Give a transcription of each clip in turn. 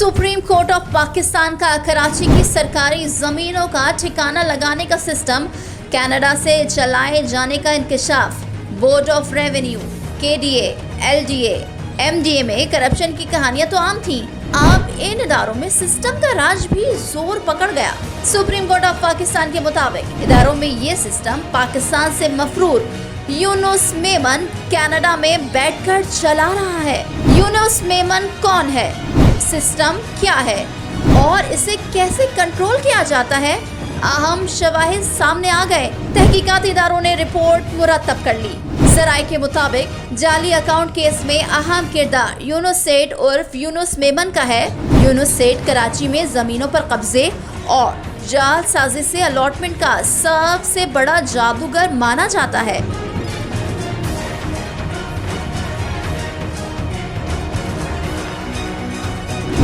Supreme court of Pakistan का कराची की सरकारी जमीनों का ठिकाना लगाने का सिस्टम कनाडा से चलाए जाने का इंकशाफ। Board of revenue, KDA, LDA, MDA में करप्शन की कहानियां तो आम थीं। अब इन इदारों में सिस्टम का राज भी जोर पकड़ गया। सुप्रीम कोर्ट ऑफ पाकिस्तान के मुताबिक इदारों में ये सिस्टम पाकिस्तान से मफरूर यूनुस मेमन कनाडा में बैठकर चला रहा है। यूनुस मेमन कौन है, सिस्टम क्या है और इसे कैसे कंट्रोल किया जाता है? अहम शवाहिद सामने आ गए। तहकीकाती इदारों ने रिपोर्ट मुरतब कर ली। जराये के मुताबिक जाली अकाउंट केस में अहम किरदार यूनुस सेठ उर्फ यूनुस मेमन का है। यूनुस सेठ कराची में जमीनों पर कब्जे और जालसाजी से अलॉटमेंट का सबसे बड़ा जादूगर माना जाता है।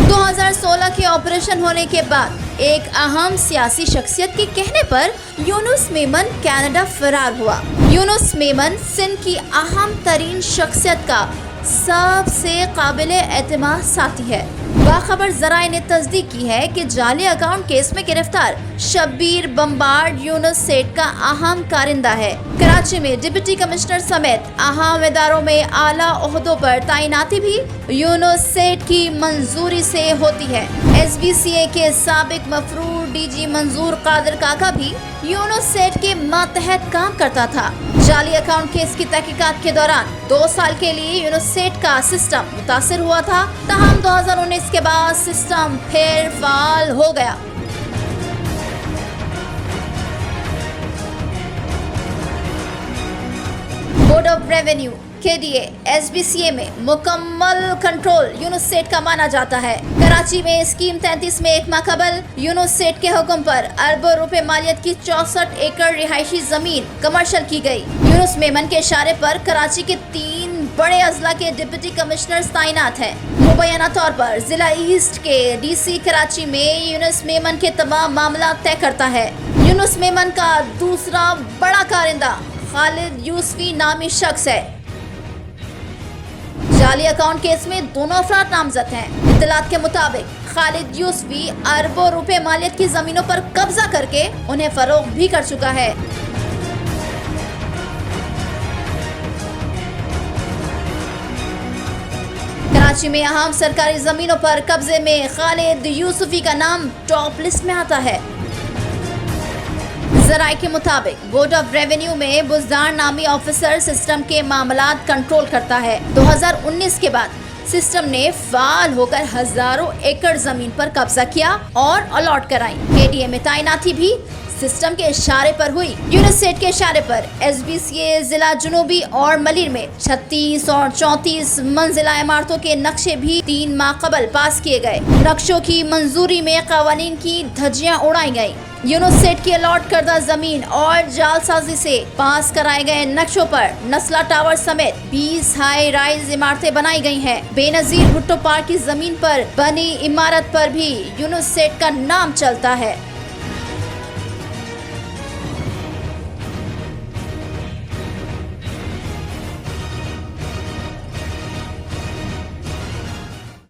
2016 के ऑपरेशन होने के बाद एक अहम सियासी शख्सियत के कहने पर यूनुस मेमन कनाडा फरार हुआ। यूनुस मेमन सिंध की अहम तरीन शख्सियत का सबसे काबिल एतमाद साथी है। बाखबर जराये ने तस्दीक की है कि जाली अकाउंट केस में गिरफ्तार शब्बीर बम्बार्ड यूनुस सेठ का अहम कारिंदा है। कराची में डिप्टी कमिश्नर समेत अहम इदारों में आला ओहदों पर तैनाती भी यूनुस सेठ की मंजूरी से होती है। SBCA के साबिक मफरूर DG मंजूर कादिर काका भी यूनुस सेठ के मातहत काम करता था। जाली अकाउंट केस की तहकीकात के दौरान 2 साल के लिए यूनुस सेठ का सिस्टम मुतासिर हुआ था। तहम 2019 के बाद सिस्टम फिर फाल हो गया। Board of revenue, KDA, SBCA में मुकम्मल कंट्रोल यूनुस सेठ का माना जाता है। कराची में स्कीम 33 में एक माह कबल यूनुस सेठ के हुक्म पर अरबों रुपए मालियत की 64 एकड़ रिहायशी जमीन कमर्शियल की गई। यूनुस मेमन के इशारे पर कराची के 3 बड़े अजला के डिप्टी कमिश्नर तैनात हैं। मुबैना तौर पर जिला ईस्ट के DC कराची में यूनुस मेमन के तमाम मामला तय करता है। यूनुस मेमन का दूसरा बड़ा कारिंदा खालिद यूसुफी नामी शख्स है। जाली अकाउंट केस में दोनों अफराद नामजद हैं। इत्तलात के मुताबिक खालिद यूसुफी अरबों रुपए मालियत की जमीनों पर कब्जा करके उन्हें फरोख्त भी कर चुका है। कराची में अहम सरकारी जमीनों पर कब्जे में खालिद यूसुफी का नाम टॉप लिस्ट में आता है। जराये के मुताबिक बोर्ड ऑफ रेवेन्यू में बुजदार नामी ऑफिसर सिस्टम के मामलात कंट्रोल करता है। 2019 के बाद सिस्टम ने फाल होकर हजारों एकड़ जमीन पर कब्जा किया और अलॉट कराई। KDA में तैनाती भी सिस्टम के इशारे पर हुई। यूनुस सेठ के इशारे पर SBCA जिला जुनूबी और मलिर में 36 और 34 मंजिला इमारतों के नक्शे भी 3 माह कबल पास किए गए। नक्शों की मंजूरी में कवानीन की धज्जियां उड़ाई गयी। यूनुस सेठ की अलॉट करदा जमीन और जालसाजी से पास कराए गए नक्शों पर नस्ला टावर समेत 20 हाई राइज इमारतें बनाई गई हैं। बेनजीर भुट्टो पार्क की जमीन पर बनी इमारत पर भी यूनुस सेठ का नाम चलता है।